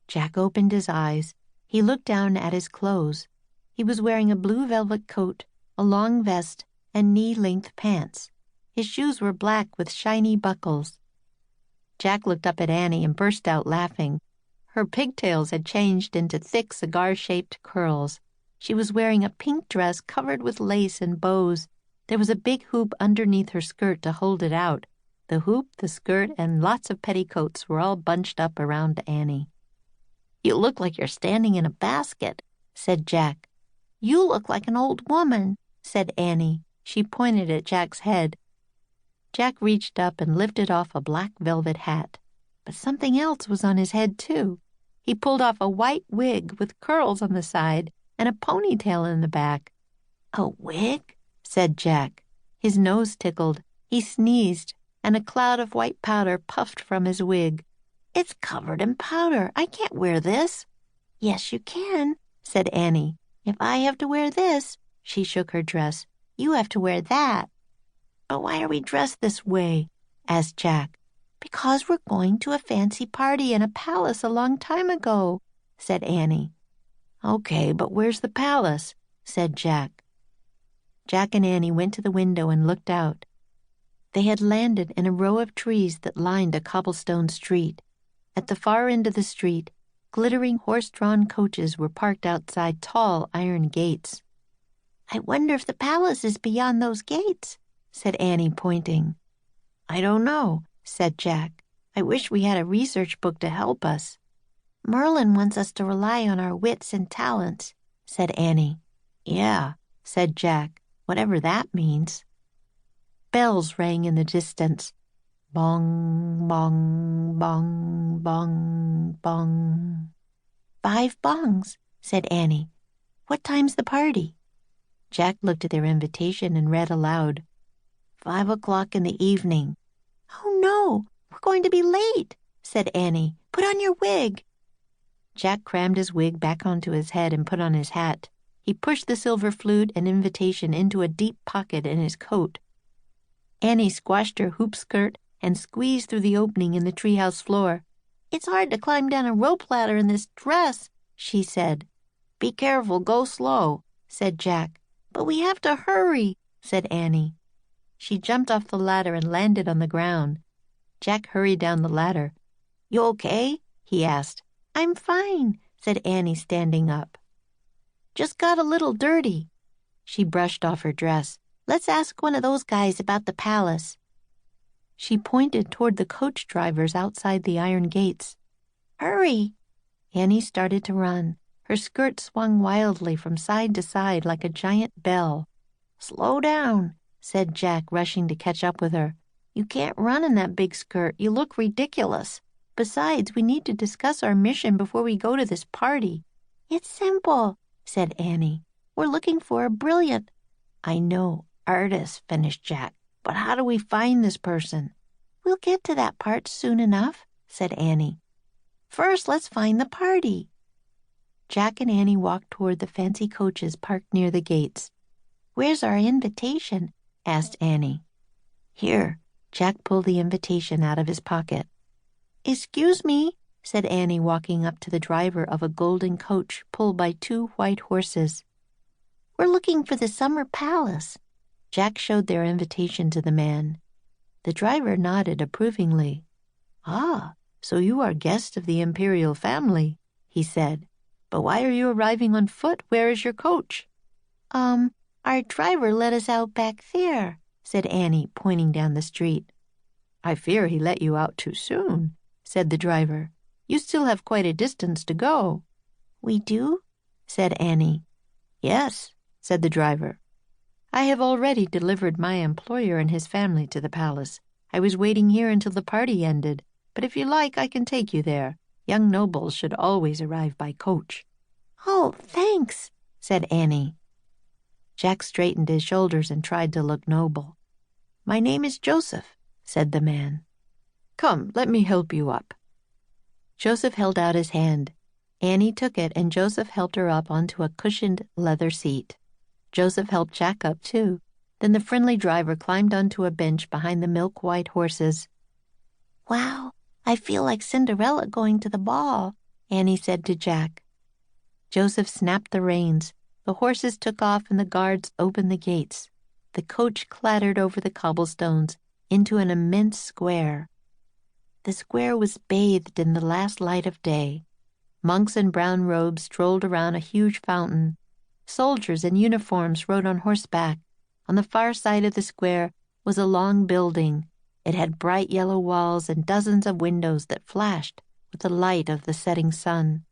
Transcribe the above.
Jack opened his eyes. He looked down at his clothes. He was wearing a blue velvet coat, a long vest, and knee-length pants. His shoes were black with shiny buckles. Jack looked up at Annie and burst out laughing. Her pigtails had changed into thick cigar-shaped curls. She was wearing a pink dress covered with lace and bows. There was a big hoop underneath her skirt to hold it out. The hoop, the skirt, and lots of petticoats were all bunched up around Annie. "You look like you're standing in a basket," said Jack. "You look like an old woman," said Annie. She pointed at Jack's head. Jack reached up and lifted off a black velvet hat. But something else was on his head, too. He pulled off a white wig with curls on the side and a ponytail in the back. "A wig?" said Jack. His nose tickled. He sneezed, and a cloud of white powder puffed from his wig. "It's covered in powder. I can't wear this." "Yes, you can," said Annie. "If I have to wear this," she shook her dress, "you have to wear that." "But why are we dressed this way?" asked Jack. "Because we're going to a fancy party in a palace a long time ago," said Annie. "Okay, but where's the palace?" said Jack. Jack and Annie went to the window and looked out. They had landed in a row of trees that lined a cobblestone street. At the far end of the street, glittering horse-drawn coaches were parked outside tall iron gates. "I wonder if the palace is beyond those gates," said Annie, pointing. "I don't know," said Jack. "I wish we had a research book to help us." "Merlin wants us to rely on our wits and talents," said Annie. "Yeah," said Jack, whatever that means. Bells rang in the distance. Bong, bong, bong, bong, bong. "5 bongs," said Annie. "What time's the party?" Jack looked at their invitation and read aloud. 5 o'clock in the evening. "Oh, no, we're going to be late," said Annie. "Put on your wig." Jack crammed his wig back onto his head and put on his hat. He pushed the silver flute and invitation into a deep pocket in his coat. Annie squashed her hoop skirt and squeezed through the opening in the treehouse floor. "It's hard to climb down a rope ladder in this dress," she said. "Be careful, go slow," said Jack. "But we have to hurry," said Annie. She jumped off the ladder and landed on the ground. Jack hurried down the ladder. "You okay?" he asked. "I'm fine," said Annie, standing up. "Just got a little dirty." She brushed off her dress. "Let's ask one of those guys about the palace." She pointed toward the coach drivers outside the iron gates. "Hurry!" Annie started to run. Her skirt swung wildly from side to side like a giant bell. "Slow down," said Jack, rushing to catch up with her. "You can't run in that big skirt. You look ridiculous. Besides, we need to discuss our mission before we go to this party." "It's simple," said Annie. "We're looking for a brilliant—" "I know, artist," finished Jack. "But how do we find this person?" "We'll get to that part soon enough," said Annie. "First, let's find the party." Jack and Annie walked toward the fancy coaches parked near the gates. "Where's our invitation?" asked Annie. "Here." Jack pulled the invitation out of his pocket. "Excuse me," said Annie, walking up to the driver of a golden coach pulled by 2 white horses. "We're looking for the Summer Palace." Jack showed their invitation to the man. The driver nodded approvingly. "Ah, so you are guests of the imperial family," he said. "But why are you arriving on foot? Where is your coach?" Our driver let us out back there," said Annie, pointing down the street. "I fear he let you out too soon," said the driver. "You still have quite a distance to go." "We do?" said Annie. "Yes," said the driver. "I have already delivered my employer and his family to the palace. I was waiting here until the party ended, but if you like, I can take you there. Young nobles should always arrive by coach." "Oh, thanks," said Annie. Jack straightened his shoulders and tried to look noble. "My name is Joseph," said the man. "Come, let me help you up." Joseph held out his hand. Annie took it, and Joseph helped her up onto a cushioned leather seat. Joseph helped Jack up, too. Then the friendly driver climbed onto a bench behind the milk-white horses. "Wow, I feel like Cinderella going to the ball," Annie said to Jack. Joseph snapped the reins. The horses took off and the guards opened the gates. The coach clattered over the cobblestones into an immense square. The square was bathed in the last light of day. Monks in brown robes strolled around a huge fountain. Soldiers in uniforms rode on horseback. On the far side of the square was a long building. It had bright yellow walls and dozens of windows that flashed with the light of the setting sun.